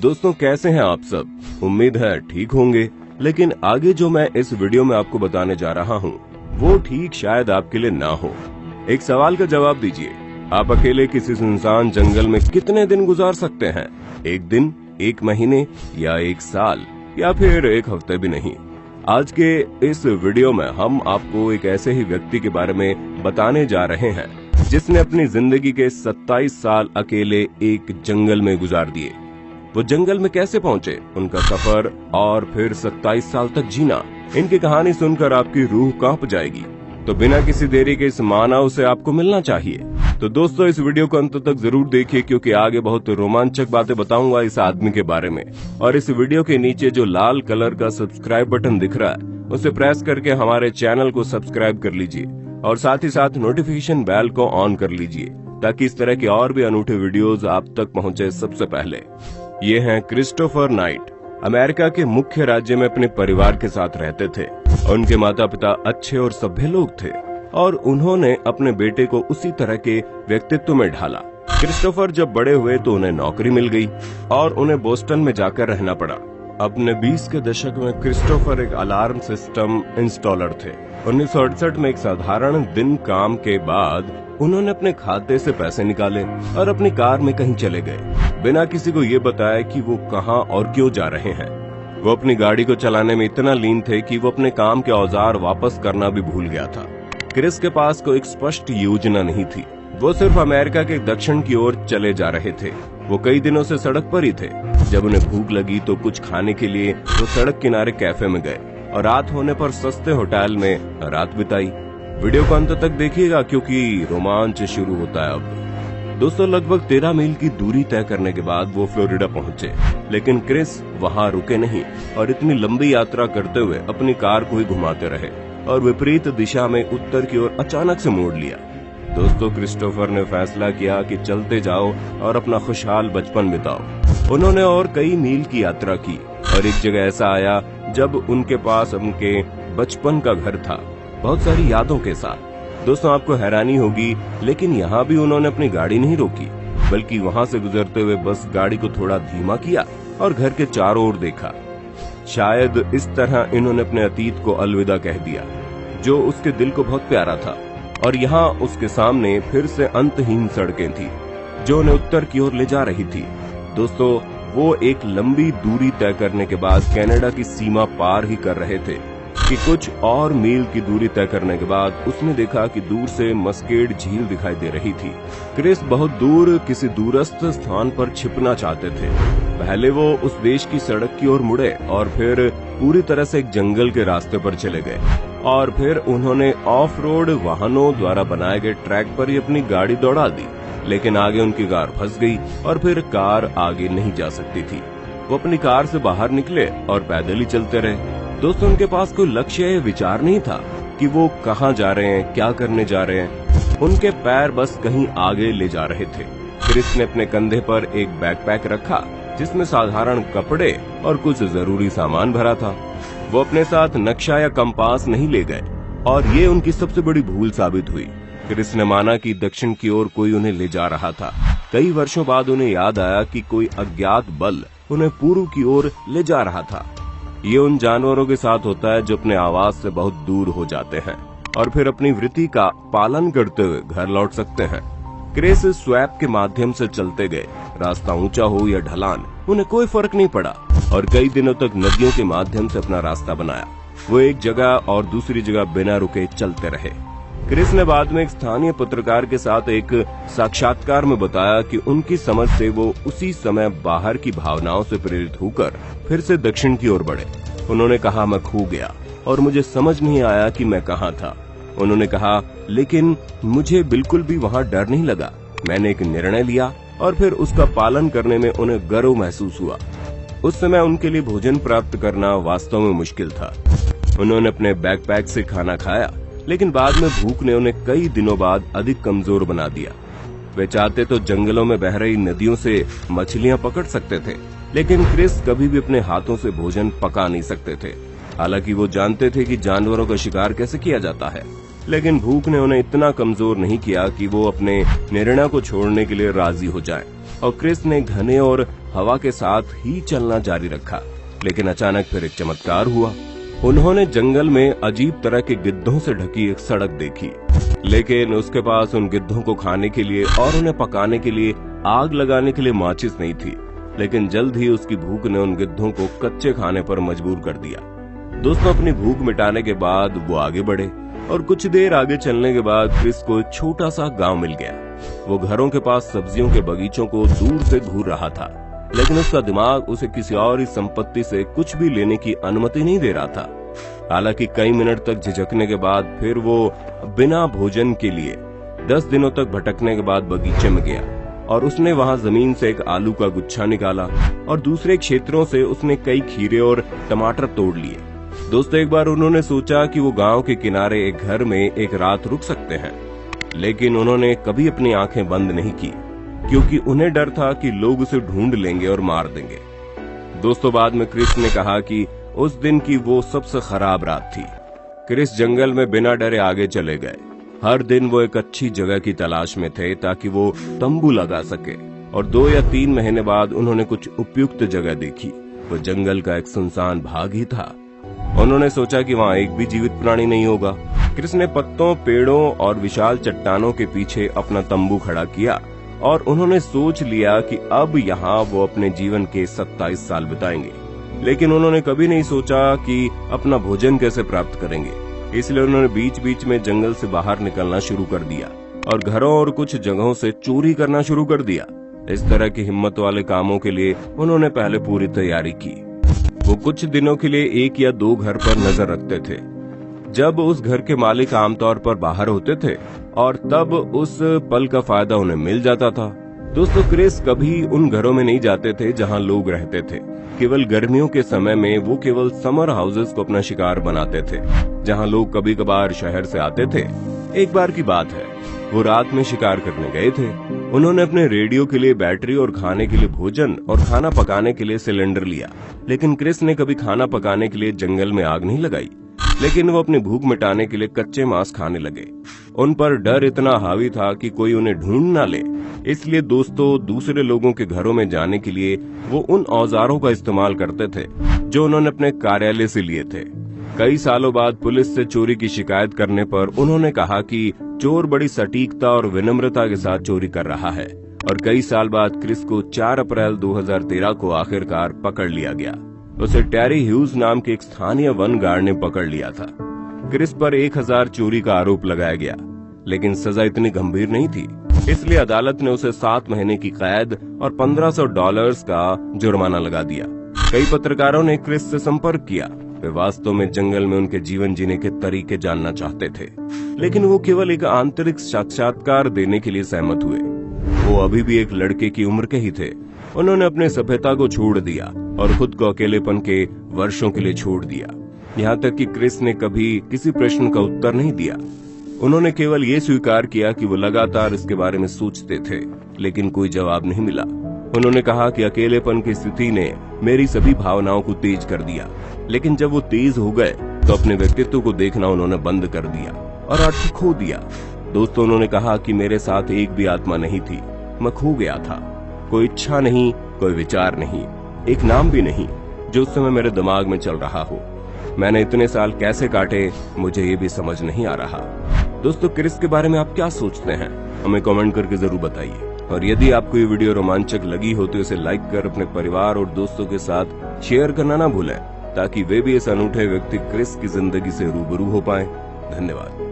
दोस्तों कैसे हैं आप सब? उम्मीद है ठीक होंगे। लेकिन आगे जो मैं इस वीडियो में आपको बताने जा रहा हूँ वो ठीक शायद आपके लिए ना हो। एक सवाल का जवाब दीजिए, आप अकेले किसी सुनसान जंगल में कितने दिन गुजार सकते हैं? एक दिन, एक महीने या एक साल या फिर एक हफ्ते भी नहीं। आज के इस वीडियो में हम आपको एक ऐसे ही व्यक्ति के बारे में बताने जा रहे हैं जिसने अपनी जिंदगी के 27 साल अकेले एक जंगल में गुजार दिए। वो जंगल में कैसे पहुंचे, उनका सफर और फिर 27 साल तक जीना, इनकी कहानी सुनकर आपकी रूह कांप जाएगी। तो बिना किसी देरी के इस मानव से आपको मिलना चाहिए। तो दोस्तों इस वीडियो को अंत तक जरूर देखिए क्योंकि आगे बहुत रोमांचक बातें बताऊंगा इस आदमी के बारे में। और इस वीडियो के नीचे जो लाल कलर का सब्सक्राइब बटन दिख रहा है उसे प्रेस करके हमारे चैनल को सब्सक्राइब कर लीजिए और साथ ही साथ नोटिफिकेशन बेल को ऑन कर लीजिए ताकि इस तरह के और भी अनूठे वीडियोस आप तक पहुंचे सबसे पहले। ये हैं क्रिस्टोफर नाइट। अमेरिका के मुख्य राज्य में अपने परिवार के साथ रहते थे। उनके माता पिता अच्छे और सभ्य लोग थे और उन्होंने अपने बेटे को उसी तरह के व्यक्तित्व में ढाला। क्रिस्टोफर जब बड़े हुए तो उन्हें नौकरी मिल गई और उन्हें बोस्टन में जाकर रहना पड़ा। अपने 20 के दशक में क्रिस्टोफर एक अलार्म सिस्टम इंस्टॉलर थे। 1968 में एक साधारण दिन काम के बाद उन्होंने अपने खाते से पैसे निकाले और अपनी कार में कहीं चले गए बिना किसी को ये बताया कि वो कहां और क्यों जा रहे हैं। वो अपनी गाड़ी को चलाने में इतना लीन थे कि वो अपने काम के औजार वापस करना भी भूल गया था। क्रिस के पास कोई एक स्पष्ट योजना नहीं थी। वो सिर्फ अमेरिका के दक्षिण की ओर चले जा रहे थे। वो कई दिनों से सड़क पर ही थे। जब उन्हें भूख लगी तो कुछ खाने के लिए वो सड़क किनारे कैफे में गए और रात होने पर सस्ते होटल में रात बिताई। वीडियो को अंत तक देखिएगा क्योंकि रोमांच शुरू होता है अब। दोस्तों लगभग 13 मील की दूरी तय करने के बाद वो फ्लोरिडा पहुंचे, लेकिन क्रिस वहां रुके नहीं और इतनी लंबी यात्रा करते हुए अपनी कार को ही घुमाते रहे और विपरीत दिशा में उत्तर की ओर अचानक से मोड़ लिया। दोस्तों क्रिस्टोफर ने फैसला किया कि चलते जाओ और अपना खुशहाल बचपन बिताओ। उन्होंने और कई मील की यात्रा की और एक जगह ऐसा आया जब उनके पास उनके बचपन का घर था, बहुत सारी यादों के साथ। दोस्तों आपको हैरानी होगी लेकिन यहाँ भी उन्होंने अपनी गाड़ी नहीं रोकी, बल्कि वहाँ से गुजरते हुए बस गाड़ी को थोड़ा धीमा किया और घर के चारों ओर देखा। शायद इस तरह इन्होंने अपने अतीत को अलविदा कह दिया जो उसके दिल को बहुत प्यारा था। और यहाँ उसके सामने फिर से अंतहीन सड़कें थी जो उन्हें उत्तर की ओर ले जा रही थी। दोस्तों वो एक लंबी दूरी तय करने के बाद कनाडा की सीमा पार ही कर रहे थे कि कुछ और मील की दूरी तय करने के बाद उसने देखा कि दूर से मस्केड झील दिखाई दे रही थी। क्रिस बहुत दूर किसी दूरस्थ स्थान पर छिपना चाहते थे। पहले वो उस देश की सड़क की ओर मुड़े और फिर पूरी तरह से एक जंगल के रास्ते पर चले गए और फिर उन्होंने ऑफ रोड वाहनों द्वारा बनाए गए ट्रैक पर ही अपनी गाड़ी दौड़ा दी, लेकिन आगे उनकी कार फंस गई और फिर कार आगे नहीं जा सकती थी। वो अपनी कार से बाहर निकले और पैदल ही चलते रहे। दोस्तों उनके पास कोई लक्ष्य या विचार नहीं था कि वो कहाँ जा रहे हैं, क्या करने जा रहे हैं। उनके पैर बस कहीं आगे ले जा रहे थे। क्रिस ने अपने कंधे पर एक बैकपैक रखा जिसमें साधारण कपड़े और कुछ जरूरी सामान भरा था। वो अपने साथ नक्शा या कंपास नहीं ले गए और ये उनकी सबसे बड़ी भूल साबित हुई। क्रिस ने माना कि दक्षिण की ओर कोई उन्हें ले जा रहा था। कई वर्षों बाद उन्हें याद आया कि कोई अज्ञात बल उन्हें पूर्व की ओर ले जा रहा था। ये उन जानवरों के साथ होता है जो अपने आवास से बहुत दूर हो जाते हैं और फिर अपनी वृत्ति का पालन करते हुए घर लौट सकते हैं। क्रिस स्वैप के माध्यम से चलते गए। रास्ता ऊंचा हो या ढलान उन्हें कोई फर्क नहीं पड़ा और कई दिनों तक नदियों के माध्यम से अपना रास्ता बनाया। वो एक जगह और दूसरी जगह बिना रुके चलते रहे। क्रिस ने बाद में एक स्थानीय पत्रकार के साथ एक साक्षात्कार में बताया कि उनकी समझ से वो उसी समय बाहर की भावनाओं से प्रेरित होकर फिर से दक्षिण की ओर बढ़े। उन्होंने कहा मैं खो गया और मुझे समझ नहीं आया कि मैं कहाँ था। उन्होंने कहा लेकिन मुझे बिल्कुल भी वहाँ डर नहीं लगा। मैंने एक निर्णय लिया और फिर उसका पालन करने में उन्हें गर्व महसूस हुआ। उस समय उनके लिए भोजन प्राप्त करना वास्तव में मुश्किल था। उन्होंने अपने बैकपैक से खाना खाया लेकिन बाद में भूख ने उन्हें कई दिनों बाद अधिक कमजोर बना दिया। वे चाहते तो जंगलों में बह रही नदियों से मछलियां पकड़ सकते थे, लेकिन क्रिस कभी भी अपने हाथों से भोजन पका नहीं सकते थे। हालांकि वो जानते थे कि जानवरों का शिकार कैसे किया जाता है, लेकिन भूख ने उन्हें इतना कमजोर नहीं किया कि वो अपने निर्णय को छोड़ने के लिए राजी हो जाएं और क्रिस ने घने और हवा के साथ ही चलना जारी रखा। लेकिन अचानक फिर एक चमत्कार हुआ। उन्होंने जंगल में अजीब तरह के गिद्धों से ढकी एक सड़क देखी, लेकिन उसके पास उन गिद्धों को खाने के लिए और उन्हें पकाने के लिए आग लगाने के लिए माचिस नहीं थी। लेकिन जल्द ही उसकी भूख ने उन गिद्धों को कच्चे खाने पर मजबूर कर दिया। दोस्तों, अपनी भूख मिटाने के बाद वो आगे बढ़े और कुछ देर आगे चलने के बाद क्रिस को एक छोटा सा गांव मिल गया। वो घरों के पास सब्जियों के बगीचों को दूर से घूर रहा था, लेकिन उसका दिमाग उसे किसी और ही संपत्ति से कुछ भी लेने की अनुमति नहीं दे रहा था। हालांकि कई मिनट तक झिझकने के बाद फिर वो बिना भोजन के लिए 10 दिनों तक भटकने के बाद बगीचे में गया और उसने वहां जमीन से एक आलू का गुच्छा निकाला और दूसरे क्षेत्रों से उसने कई खीरे और टमाटर तोड़ लिए। दोस्तों, एक बार उन्होंने सोचा कि वो गांव के किनारे एक घर में एक रात रुक सकते हैं, लेकिन उन्होंने कभी अपनी आंखें बंद नहीं की, क्योंकि उन्हें डर था कि लोग उसे ढूंढ लेंगे और मार देंगे। दोस्तों, बाद में क्रिस ने कहा कि उस दिन की वो सबसे खराब रात थी। क्रिस जंगल में बिना डरे आगे चले गए। हर दिन वो एक अच्छी जगह की तलाश में थे ताकि वो तंबू लगा सके, और 2 या 3 महीने बाद उन्होंने कुछ उपयुक्त जगह देखी। वो जंगल का एक सुनसान भाग ही था। उन्होंने सोचा कि वहाँ एक भी जीवित प्राणी नहीं होगा। क्रिस ने पत्तों, पेड़ों और विशाल चट्टानों के पीछे अपना तंबू खड़ा किया और उन्होंने सोच लिया कि अब यहाँ वो अपने जीवन के 27 साल बिताएंगे। लेकिन उन्होंने कभी नहीं सोचा कि अपना भोजन कैसे प्राप्त करेंगे। इसलिए उन्होंने बीच बीच में जंगल से बाहर निकलना शुरू कर दिया और घरों और कुछ जगहों से चोरी करना शुरू कर दिया। इस तरह की हिम्मत वाले कामों के लिए उन्होंने पहले पूरी तैयारी की। वो कुछ दिनों के लिए 1 या 2 घर पर नजर रखते थे, जब उस घर के मालिक आमतौर पर बाहर होते थे, और तब उस पल का फायदा उन्हें मिल जाता था। दोस्तों, क्रिस कभी उन घरों में नहीं जाते थे जहां लोग रहते थे। केवल गर्मियों के समय में वो केवल समर हाउसेस को अपना शिकार बनाते थे, जहां लोग कभी कभार शहर से आते थे। एक बार की बात है, वो रात में शिकार करने गए थे। उन्होंने अपने रेडियो के लिए बैटरी और खाने के लिए भोजन और खाना पकाने के लिए सिलेंडर लिया। लेकिन क्रिस ने कभी खाना पकाने के लिए जंगल में आग नहीं लगाई, लेकिन वो अपनी भूख मिटाने के लिए कच्चे मांस खाने लगे। उन पर डर इतना हावी था कि कोई उन्हें ढूंढ ना ले, इसलिए दोस्तों, दूसरे लोगों के घरों में जाने के लिए वो उन औजारों का इस्तेमाल करते थे जो उन्होंने अपने कार्यालय से लिए थे। कई सालों बाद पुलिस से चोरी की शिकायत करने पर उन्होंने कहा कि चोर बड़ी सटीकता और विनम्रता के साथ चोरी कर रहा है, और कई साल बाद क्रिस को 4 अप्रैल 2013 को आखिरकार पकड़ लिया गया। उसे टेरी ह्यूज नाम के एक स्थानीय वन गार्ड ने पकड़ लिया था। क्रिस पर 1000 चोरी का आरोप लगाया गया, लेकिन सजा इतनी गंभीर नहीं थी, इसलिए अदालत ने उसे 7 महीने की कैद और $1500 का जुर्माना लगा दिया। कई पत्रकारों ने क्रिस से संपर्क किया। वे वास्तव में जंगल में उनके जीवन जीने के तरीके जानना चाहते थे, लेकिन वो केवल एक आंतरिक साक्षात्कार देने के लिए सहमत हुए। वो अभी भी एक लड़के की उम्र के ही थे। उन्होंने अपने सभ्यता को छोड़ दिया और खुद को अकेलेपन के वर्षों के लिए छोड़ दिया। यहाँ तक कि क्रिस ने कभी किसी प्रश्न का उत्तर नहीं दिया। उन्होंने केवल ये स्वीकार किया कि वो लगातार इसके बारे में सोचते थे, लेकिन कोई जवाब नहीं मिला। उन्होंने कहा कि अकेलेपन की स्थिति ने मेरी सभी भावनाओं को तेज कर दिया, लेकिन जब वो तेज हो गए तो अपने व्यक्तित्व को देखना उन्होंने बंद कर दिया और अर्थ खो दिया। दोस्तों, उन्होंने कहा कि मेरे साथ एक भी आत्मा नहीं थी, मैं खो गया था। कोई इच्छा नहीं, कोई विचार नहीं, एक नाम भी नहीं जो उस समय मेरे दिमाग में चल रहा हो। मैंने इतने साल कैसे काटे, मुझे ये भी समझ नहीं आ रहा। दोस्तों, क्रिस के बारे में आप क्या सोचते हैं? हमें कमेंट करके जरूर बताइए। और यदि आपको ये वीडियो रोमांचक लगी हो तो इसे लाइक कर अपने परिवार और दोस्तों के साथ शेयर करना ना भूलें, ताकि वे भी इस अनूठे व्यक्ति क्रिस की जिंदगी से रूबरू हो पाएं। धन्यवाद।